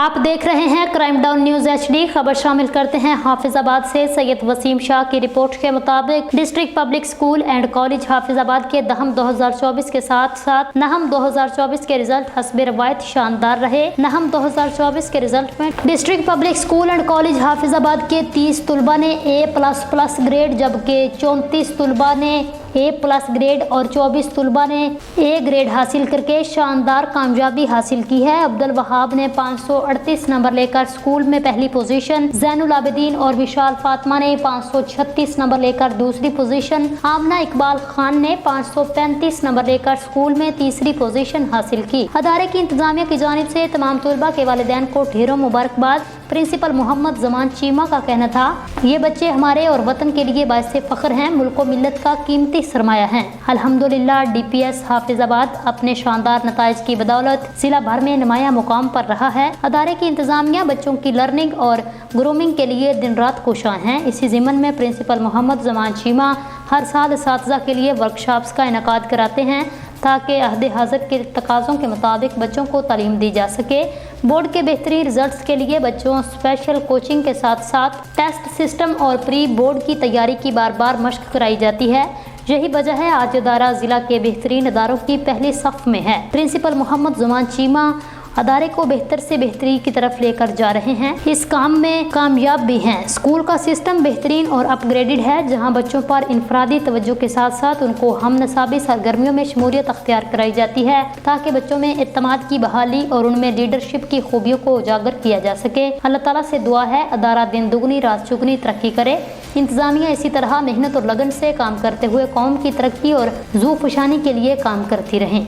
आप देख रहे हैं क्राइम डाउन न्यूज HD। खबर शामिल करते हैं हाफिजाबाद से। सैयद वसीम शाह की रिपोर्ट के मुताबिक district public school and college Hafizabad के दहम 2024 के साथ साथ नहम 2024 के रिजल्ट हस्बे रवायत शानदार रहे। नहम 2024 के रिजल्ट में district public school and college Hafizabad के 30 तलबा ने A++ ग्रेड, जबकि 34 तलबा ने A+ ग्रेड और 24 तलबा ने A ग्रेड हासिल करके शानदार कामयाबी हासिल की है। अब्दुल वहाब ने 538 नंबर लेकर स्कूल में पहली पोजीशन, ज़ैनुल आबिदीन और विशाल फातिमा ने 536 नंबर लेकर दूसरी पोजीशन, आमना इकबाल खान ने 535 नंबर लेकर स्कूल में तीसरी पोजीशन हासिल की। अदारे की इंतजामिया की जानिब से तमाम तलबा के वालिदैन को ढेरों मुबारकबाद। प्रिंसिपल मोहम्मद जमान चीमा का कहना था, ये बच्चे हमारे और वतन के लिए बाइसे फख्र हैं, मुल्क व मिल्लत का कीमती सरमाया है। अल्हम्दुलिल्लाह DPS हाफिजाबाद अपने शानदार नताइज की बदौलत जिला भर में नुमाया मुकाम पर रहा है। अदारे की इंतजामिया बच्चों की लर्निंग और ग्रूमिंग के लिए दिन रात कोशां हैं। इसी ज़िमन में प्रिंसिपल मोहम्मद जमान चीमा हर साल असातिज़ा के लिए वर्कशॉप्स का इनेकाद कराते हैं ताकि अहद हाज़िर के तकाज़ों के मुताबिक बच्चों को तालीम दी जा सके। बोर्ड के बेहतरीन रिजल्ट्स के लिए बच्चों स्पेशल कोचिंग के साथ साथ टेस्ट सिस्टम और प्री बोर्ड की तैयारी की बार बार मशक कराई जाती है। यही वजह है आज अदारा जिला के बेहतरीन अदारों की पहली सफ में है। प्रिंसिपल मोहम्मद जमान चीमा अदारे को बेहतर से बेहतरी की तरफ लेकर जा रहे हैं। इस काम में कामयाब भी हैं। स्कूल का सिस्टम बेहतरीन और अपग्रेडेड है, जहां बच्चों पर इनफरादी तवज्जो के साथ साथ उनको हम नसाबी सरगर्मियों में शमूलियत अख्तियार कराई जाती है ताकि बच्चों में एतमाद की बहाली और उनमें लीडरशिप की खूबियों को उजागर किया जा सके। अल्लाह ताला से दुआ है अदारा दिन दुगनी रात चुगनी तरक्की करे। इंतजामिया इसी तरह मेहनत और लगन से काम करते हुए कौम की तरक्की और ज़ू फुशानी के लिए काम करती रहें।